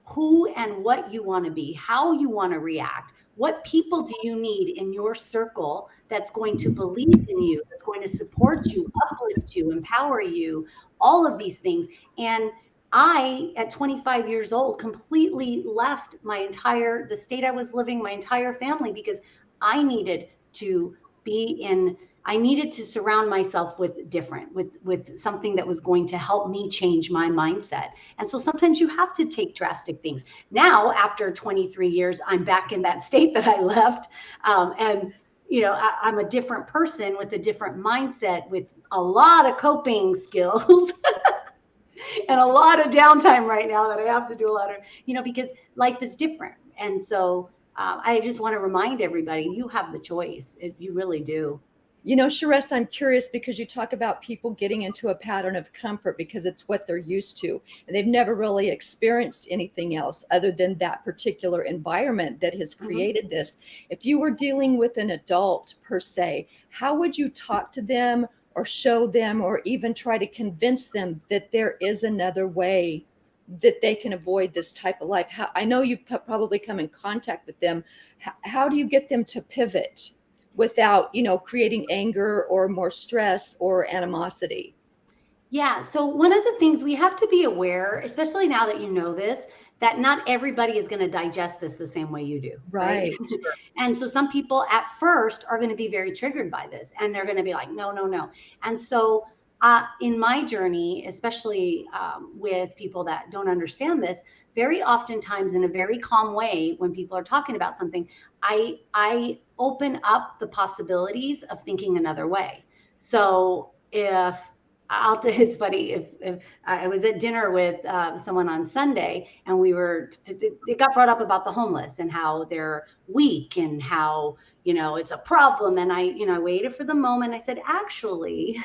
Speaker 3: who and what you want to be, how you want to react. What people do you need in your circle that's going to believe in you, that's going to support you, uplift you, empower you, all of these things. And I, at 25 years old, completely left the state I was living, my entire family, because I needed to I needed to surround myself with with something that was going to help me change my mindset. And so sometimes you have to take drastic things. Now, after 23 years, I'm back in that state that I left. And I'm a different person with a different mindset, with a lot of coping skills. And a lot of downtime right now that I have to do a lot of, because life is different. And so I just want to remind everybody, you have the choice. You really do.
Speaker 2: Sherist, I'm curious because you talk about people getting into a pattern of comfort because it's what they're used to. And they've never really experienced anything else other than that particular environment that has created this. If you were dealing with an adult per se, how would you talk to them or show them or even try to convince them that there is another way that they can avoid this type of life? I know you've probably come in contact with them. How do you get them to pivot without, creating anger or more stress or animosity?
Speaker 3: Yeah. So one of the things we have to be aware, especially now that you know this, that not everybody is going to digest this the same way you do.
Speaker 2: Right.
Speaker 3: And so some people at first are going to be very triggered by this, and they're going to be like, no, no, no. And so in my journey, especially with people that don't understand this, very oftentimes in a very calm way, when people are talking about something, I open up the possibilities of thinking another way. So it's funny, if I was at dinner with someone on Sunday, and it got brought up about the homeless and how they're weak and how, it's a problem. And I waited for the moment. I said, actually,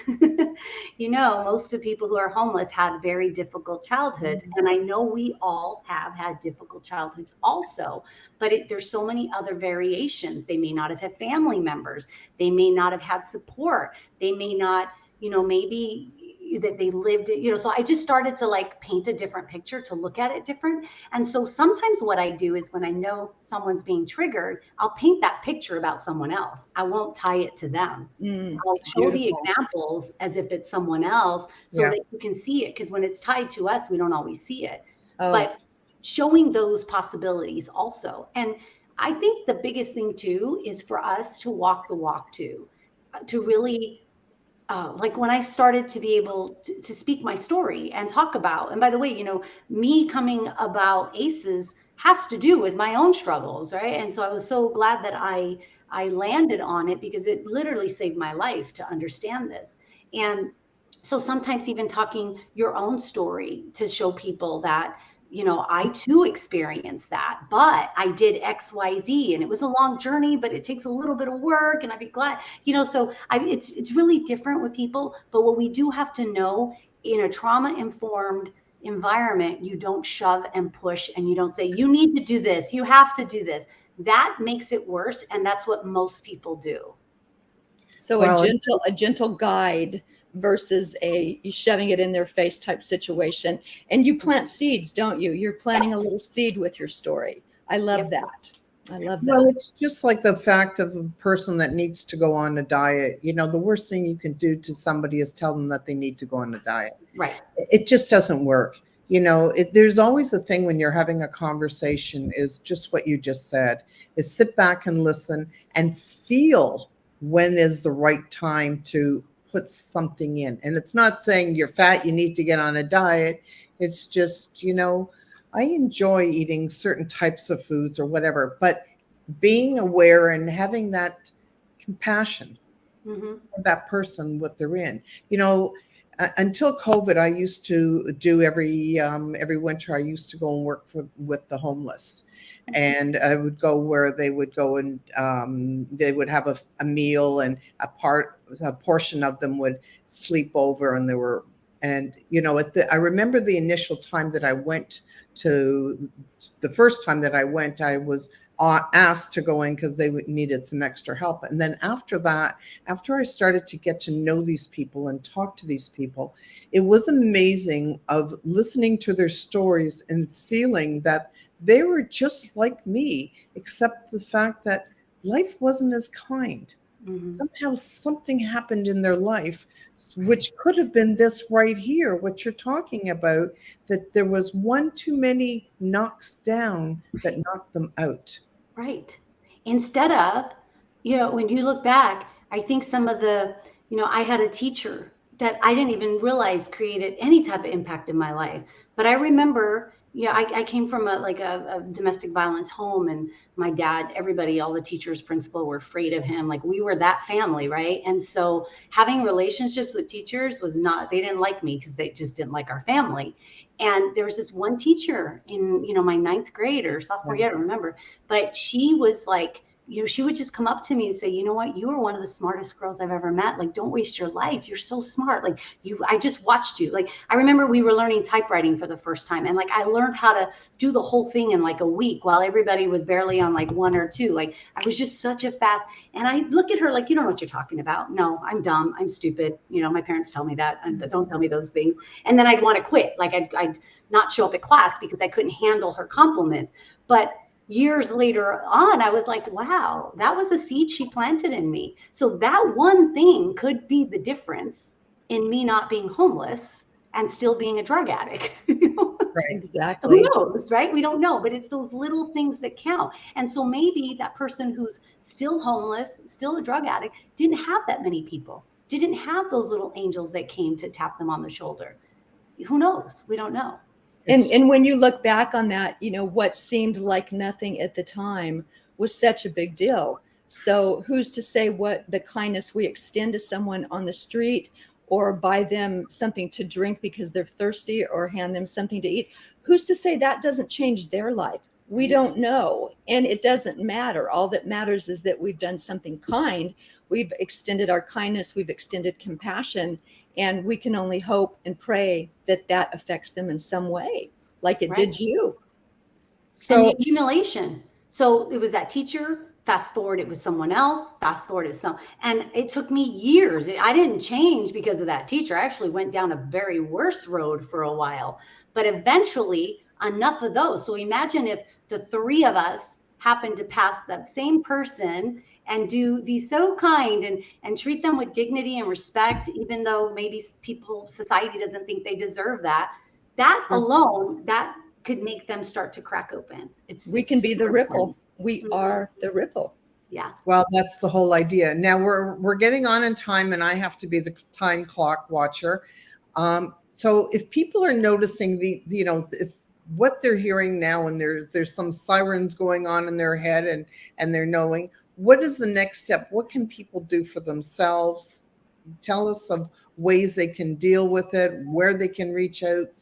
Speaker 3: most of people who are homeless had very difficult childhoods. And I know we all have had difficult childhoods also, but there's so many other variations. They may not have had family members. They may not have had support. They may not, maybe that they lived, so I just started to paint a different picture, to look at it different. And so sometimes what I do is when I know someone's being triggered, I'll paint that picture about someone else. I won't tie it to them. I'll show the examples as if it's someone else so that you can see it. Because when it's tied to us, we don't always see it. But showing those possibilities also. And I think the biggest thing too is for us to walk the walk too, to really when I started to be able to speak my story and talk about, and by the way, me coming about ACEs has to do with my own struggles, right? And so I was so glad that I landed on it, because it literally saved my life to understand this. And so sometimes even talking your own story to show people that, I too experienced that, but I did X, Y, Z, and it was a long journey, but it takes a little bit of work, and I'd be glad, so it's really different with people. But what we do have to know, in a trauma-informed environment, you don't shove and push, and you don't say, you need to do this, you have to do this. That makes it worse, and that's what most people do.
Speaker 2: So a gentle guide versus you shoving it in their face type situation. And you plant seeds, don't you? You're planting a little seed with your story. I love that. I love that.
Speaker 1: Well, it's just like the fact of a person that needs to go on a diet. The worst thing you can do to somebody is tell them that they need to go on a diet.
Speaker 3: Right.
Speaker 1: It just doesn't work. There's always a thing when you're having a conversation, is just what you just said, is sit back and listen and feel when is the right time to put something in. And it's not saying you're fat, you need to get on a diet. It's just, I enjoy eating certain types of foods or whatever, but being aware and having that compassion for that person, what they're in. Until COVID, I used to do every winter. I used to go and work with the homeless, and I would go where they would go and they would have a meal, and a portion of them would sleep over, and there were. And I remember the initial time that I went to the first time that I went, I was asked to go in because they needed some extra help. And then after that, after I started to get to know these people and talk to these people, it was amazing of listening to their stories and feeling that they were just like me, except the fact that life wasn't as kind. Somehow something happened in their life, which could have been this right here, what you're talking about, that there was one too many knocks down that knocked them out.
Speaker 3: Right. Instead of, when you look back, I think some of I had a teacher that I didn't even realize created any type of impact in my life. But I remember, I came from a domestic violence home, and my dad, everybody, all the teachers, principal were afraid of him. Like, we were that family, right? And so having relationships with teachers they didn't like me because they just didn't like our family. And there was this one teacher in, my ninth grade or sophomore year, I don't remember, but she was like, she would just come up to me and say, you know what, you are one of the smartest girls I've ever met. Like, don't waste your life. You're so smart. Like, I just watched you. Like, I remember we were learning typewriting for the first time. And like, I learned how to do the whole thing in like a week while everybody was barely on like 1 or 2. Like, I was just such a fast, and I look at her like, you don't know what you're talking about. No, I'm dumb. I'm stupid. My parents tell me that, and don't tell me those things. And then I'd want to quit. Like, I'd not show up at class because I couldn't handle her compliments. But years later on, I was like, wow, that was a seed she planted in me. So that one thing could be the difference in me not being homeless and still being a drug addict.
Speaker 1: Right.
Speaker 2: Exactly.
Speaker 3: Who knows, right? We don't know, but it's those little things that count. And so maybe that person who's still homeless, still a drug addict, didn't have that many people, didn't have those little angels that came to tap them on the shoulder. Who knows? We don't know.
Speaker 2: And when you look back on that, what seemed like nothing at the time was such a big deal. So who's to say what the kindness we extend to someone on the street, or buy them something to drink because they're thirsty, or hand them something to eat, who's to say that doesn't change their life? We don't know. And it doesn't matter. All that matters is that we've done something kind. We've extended our kindness. We've extended compassion. And we can only hope and pray that that affects them in some way, like it did you.
Speaker 3: So, and the accumulation. So it was that teacher. Fast forward, it was someone else. Fast forward, and it took me years. I didn't change because of that teacher. I actually went down a very worse road for a while. But eventually, enough of those. So imagine if the 3 of us happened to pass that same person and be so kind and treat them with dignity and respect, even though maybe society doesn't think they deserve that. That alone, that could make them start to crack open.
Speaker 2: We can be the ripple. We are the ripple.
Speaker 3: Yeah.
Speaker 1: Well, that's the whole idea. Now we're getting on in time, and I have to be the time clock watcher. So if people are noticing if what they're hearing now, and there's some sirens going on in their head, and they're knowing, what is the next step? What can people do for themselves? Tell us of ways they can deal with it, where they can reach out.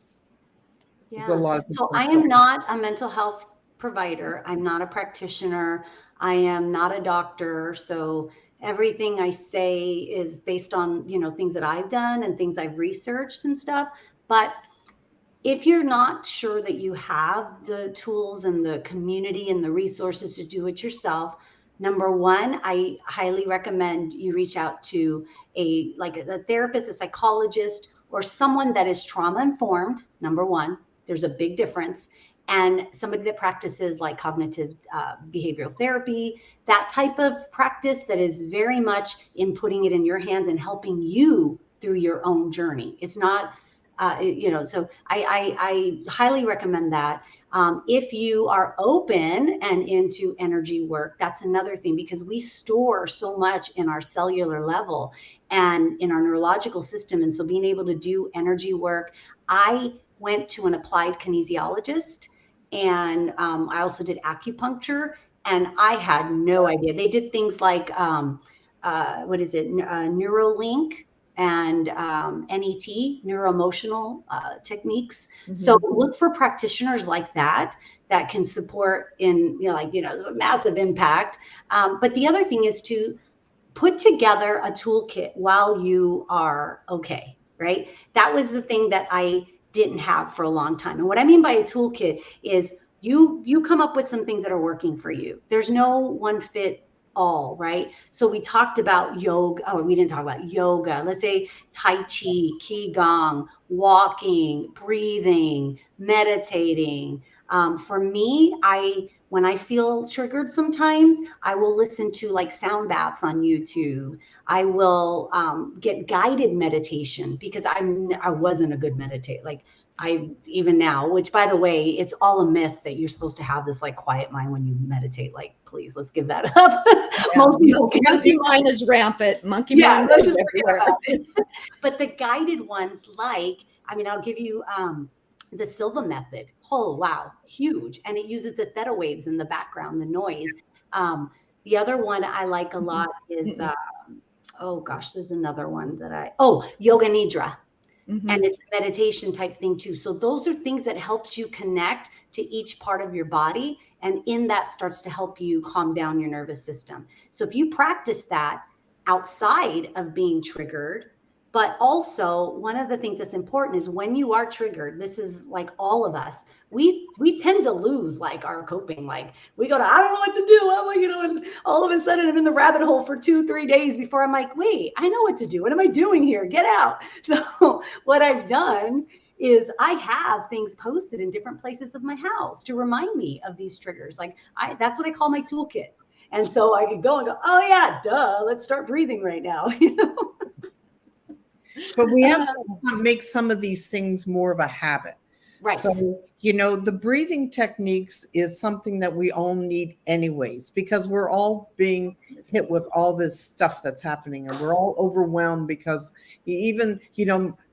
Speaker 3: Yeah. So I am not a mental health provider. I'm not a practitioner. I am not a doctor. So everything I say is based on, things that I've done and things I've researched and stuff. But if you're not sure that you have the tools and the community and the resources to do it yourself, number one, I highly recommend you reach out to a therapist, a psychologist, or someone that is trauma informed. Number one, there's a big difference. And somebody that practices like cognitive behavioral therapy, that type of practice that is very much in putting it in your hands and helping you through your own journey. It's not, so I highly recommend that. If you are open and into energy work, that's another thing, because we store so much in our cellular level and in our neurological system. And so being able to do energy work, I went to an applied kinesiologist, and I also did acupuncture, and I had no idea. They did things like what is it, Neuralink and NET, neuroemotional techniques. So look for practitioners like that can support in, it's a massive impact. But the other thing is to put together a toolkit while you are okay, right? That was the thing that I didn't have for a long time. And what I mean by a toolkit is you come up with some things that are working for you. There's no one fit all, right? So we talked about yoga. Oh, we didn't talk about yoga. Let's say Tai Chi, Qigong, walking, breathing, meditating. For me, when I feel triggered sometimes, I will listen to like sound baths on YouTube. I will get guided meditation because I wasn't a good meditator. Like even now, which by the way, it's all a myth that you're supposed to have this like quiet mind when you meditate. Like, please, let's give that up.
Speaker 2: Yeah.
Speaker 3: Most people can't
Speaker 2: Monkey
Speaker 3: do
Speaker 2: mind is rampant. Monkey
Speaker 3: yeah,
Speaker 2: mind
Speaker 3: let's
Speaker 2: is
Speaker 3: just forget
Speaker 2: everywhere.
Speaker 3: about it. But the guided ones, I'll give you the Silva method. Oh, wow, huge. And it uses the theta waves in the background, the noise. The other one I like a lot is, oh gosh, there's another one that Yoga Nidra. And it's a meditation type thing too. So those are things that helps you connect to each part of your body. And in that starts to help you calm down your nervous system. So if you practice that outside of being triggered, but also one of the things that's important is when you are triggered, this is like all of us, we tend to lose like our coping. Like we go to, I don't know what to do. And all of a sudden I'm in the rabbit hole for 2-3 days before I'm like, wait, I know what to do. What am I doing here? Get out. So what I've done is I have things posted in different places of my house to remind me of these triggers. Like that's what I call my toolkit. And so I could go and go, oh yeah, duh, let's start breathing right now.
Speaker 1: But we have to make some of these things more of a habit.
Speaker 3: Right.
Speaker 1: So, the breathing techniques is something that we all need anyways, because we're all being hit with all this stuff that's happening and we're all overwhelmed because even,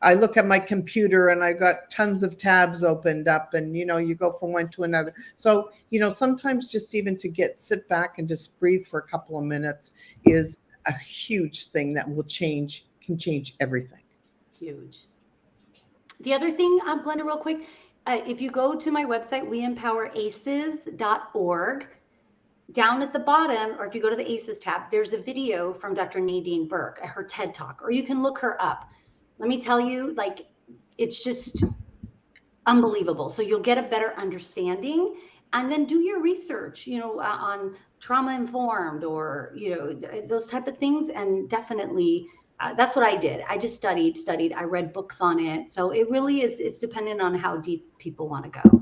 Speaker 1: I look at my computer and I got tons of tabs opened up and, you go from one to another. So, sometimes just even to sit back and just breathe for a couple of minutes is a huge thing that can change everything.
Speaker 3: Huge. The other thing, Glenda, real quick, if you go to my website, weempoweraces.org, down at the bottom, or if you go to the ACEs tab, there's a video from Dr. Nadine Burke, her TED Talk, or you can look her up. Let me tell you, it's just unbelievable. So you'll get a better understanding, and then do your research, on trauma informed or, those type of things. And definitely that's what I did. I just studied. I read books on it. So it really it's dependent on how deep people want to go.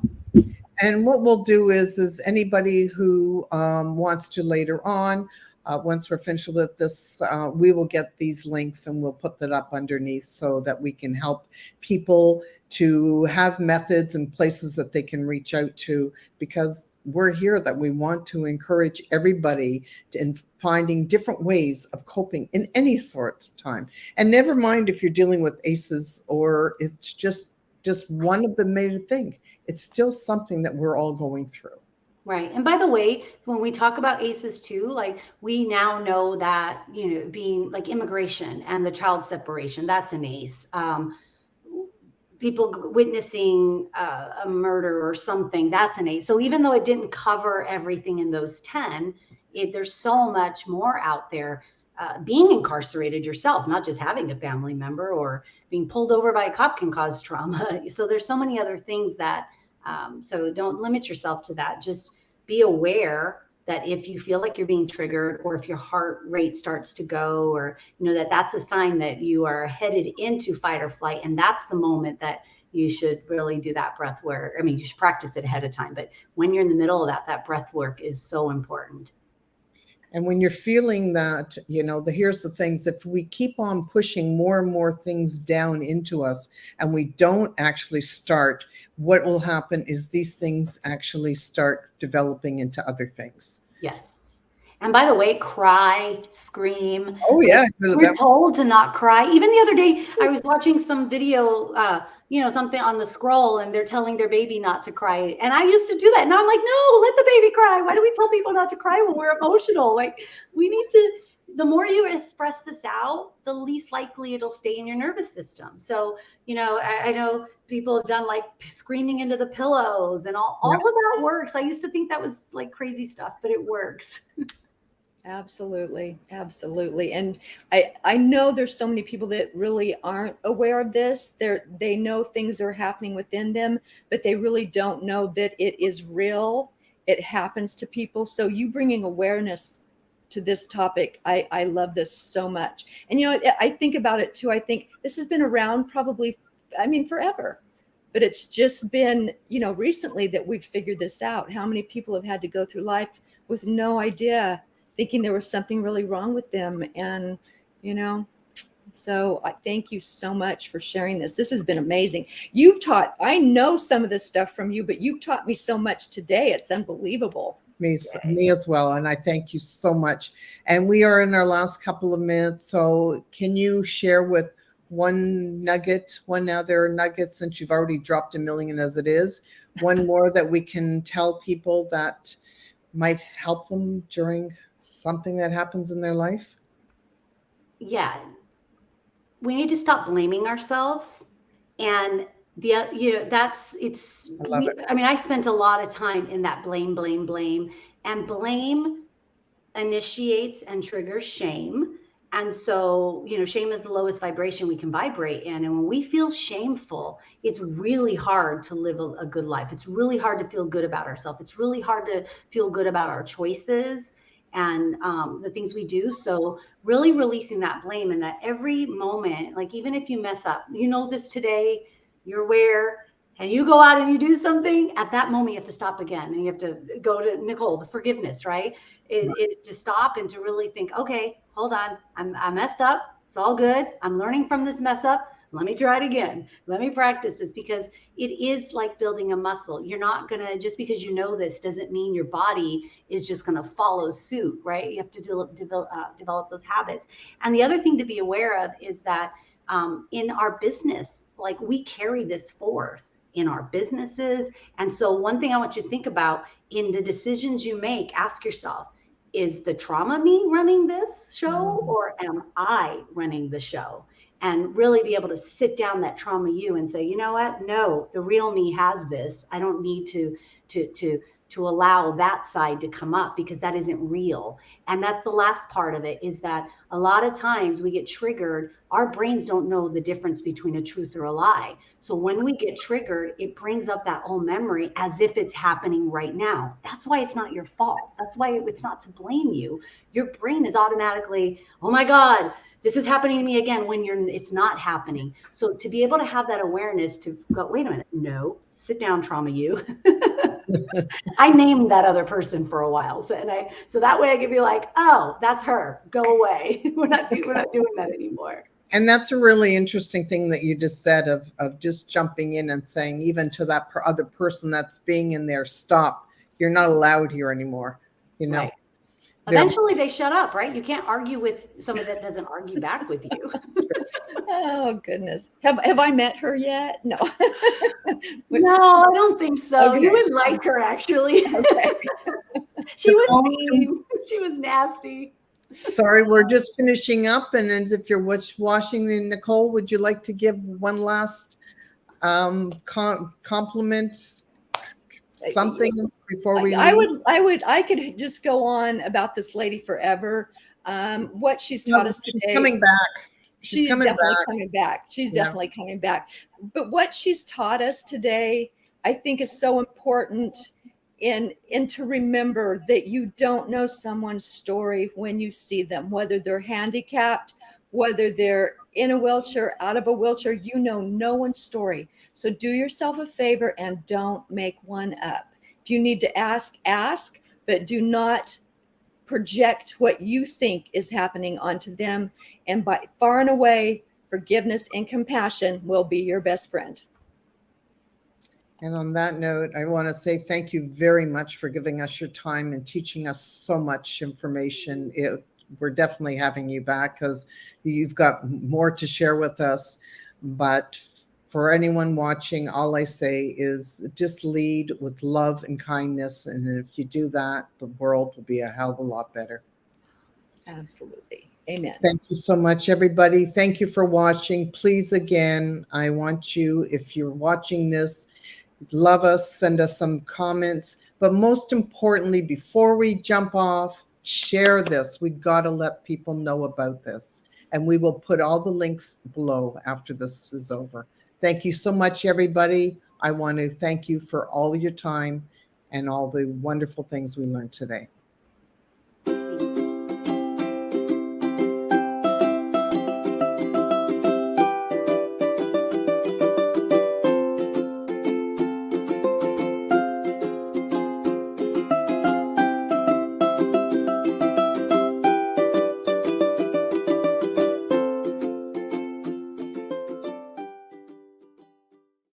Speaker 1: And what we'll do is anybody who wants to later on, once we're finished with this, we will get these links and we'll put that up underneath so that we can help people to have methods and places that they can reach out to, because we're here that we want to encourage everybody in finding different ways of coping in any sort of time. And never mind if you're dealing with ACEs or it's just one of the main thing. It's still something that we're all going through.
Speaker 3: Right. And by the way, when we talk about ACEs too, we now know that, being like immigration and the child separation, that's an ACE. People witnessing a murder or something, that's an ACE. So even though it didn't cover everything in those 10, there's so much more out there. Being incarcerated yourself, not just having a family member, or being pulled over by a cop can cause trauma. So there's so many other things that, so don't limit yourself to that. Just be aware that if you feel like you're being triggered, or if your heart rate starts to go, or, that's a sign that you are headed into fight or flight. And that's the moment that you should really do that breath work. I mean, you should practice it ahead of time, but when you're in the middle of that breath work is so important.
Speaker 1: And when you're feeling that, here's the things, if we keep on pushing more and more things down into us and we don't actually start, what will happen is these things actually start developing into other things.
Speaker 3: Yes. And by the way, cry, scream.
Speaker 1: Oh, yeah.
Speaker 3: We're told to not cry. Even the other day, I was watching some video something on the scroll and they're telling their baby not to cry. And I used to do that. And I'm like, no, let the baby cry. Why do we tell people not to cry when we're emotional? Like, we need to, the more you express this out, the least likely it'll stay in your nervous system. So, I know people have done like screaming into the pillows and all of that works. I used to think that was like crazy stuff, but it works.
Speaker 2: Absolutely. Absolutely. And I know there's so many people that really aren't aware of this. They know things are happening within them, but they really don't know that it is real. It happens to people. So you bringing awareness to this topic, I love this so much. And, I think about it too. I think this has been around probably, forever, but it's just been, recently that we've figured this out. How many people have had to go through life with no idea, thinking there was something really wrong with them. And, so I thank you so much for sharing this. This has been amazing. I know some of this stuff from you, but you've taught me so much today. It's unbelievable.
Speaker 1: Me as well. And I thank you so much. And we are in our last couple of minutes. So can you share with one other nugget, since you've already dropped a million as it is, one more that we can tell people that might help them during something that happens in their life?
Speaker 3: Yeah. We need to stop blaming ourselves. And I spent a lot of time in that blame, and blame initiates and triggers shame. And so, shame is the lowest vibration we can vibrate in. And when we feel shameful, it's really hard to live a good life. It's really hard to feel good about ourselves. It's really hard to feel good about our choices and the things we do. So really releasing that blame, and that every moment, like even if you mess up, this today, you're aware, and you go out and you do something, at that moment, you have to stop again. And you have to go to Nicole, the forgiveness, right? It's to stop and to really think, okay, hold on. I messed up. It's all good. I'm learning from this mess up. Let me try it again. Let me practice this, because it is like building a muscle. You're not going to, just because you know this doesn't mean your body is just going to follow suit, right? You have to develop those habits. And the other thing to be aware of is that in our business, like we carry this forth in our businesses. And so one thing I want you to think about in the decisions you make, ask yourself, is the trauma me running this show, or am I running the show? And really be able to sit down that trauma you and say, you know what? No, the real me has this. I don't need to allow that side to come up, because that isn't real. And that's the last part of it, is that a lot of times we get triggered. Our brains don't know the difference between a truth or a lie. So when we get triggered, it brings up that old memory as if it's happening right now. That's why it's not your fault. That's why it's not to blame you. Your brain is automatically, oh my God, this is happening to me again, when it's not happening. So to be able to have that awareness to go, wait a minute, no, sit down, trauma you. I named that other person for a while. So that way I can be like, oh, that's her, go away. We're not doing that anymore.
Speaker 1: And that's a really interesting thing that you just said of just jumping in and saying, even to that other person that's being in there, stop, you're not allowed here anymore.
Speaker 3: Right. Eventually they shut up, right? You can't argue with somebody that doesn't argue back with you.
Speaker 2: Oh, goodness. Have I met her yet? No.
Speaker 3: No, I don't think so. Okay. You would like her, actually. Okay. She was mean. She was nasty.
Speaker 1: Sorry, we're just finishing up. And as if you're watching, Nicole, would you like to give one last compliment, something before we leave?
Speaker 2: I could just go on about this lady forever. What she's taught us today.
Speaker 1: She's coming back. She's
Speaker 2: definitely coming back. She's definitely coming back. But what she's taught us today, I think, is so important, and to remember that you don't know someone's story when you see them, whether they're handicapped, whether they're in a wheelchair, out of a wheelchair, you know no one's story. So do yourself a favor and don't make one up. If you need to ask, but do not project what you think is happening onto them. And by far and away, forgiveness and compassion will be your best friend.
Speaker 1: And on that note, I want to say thank you very much for giving us your time and teaching us so much information. We're definitely having you back because you've got more to share with us. But for anyone watching, all I say is just lead with love and kindness. And if you do that, the world will be a hell of a lot better.
Speaker 2: Absolutely. Amen.
Speaker 1: Thank you so much, everybody. Thank you for watching. Please, again, I want you, if you're watching this, love us, send us some comments. But most importantly, before we jump off, share this. We got to let people know about this. And we will put all the links below after this is over. Thank you so much, everybody. I want to thank you for all your time and all the wonderful things we learned today.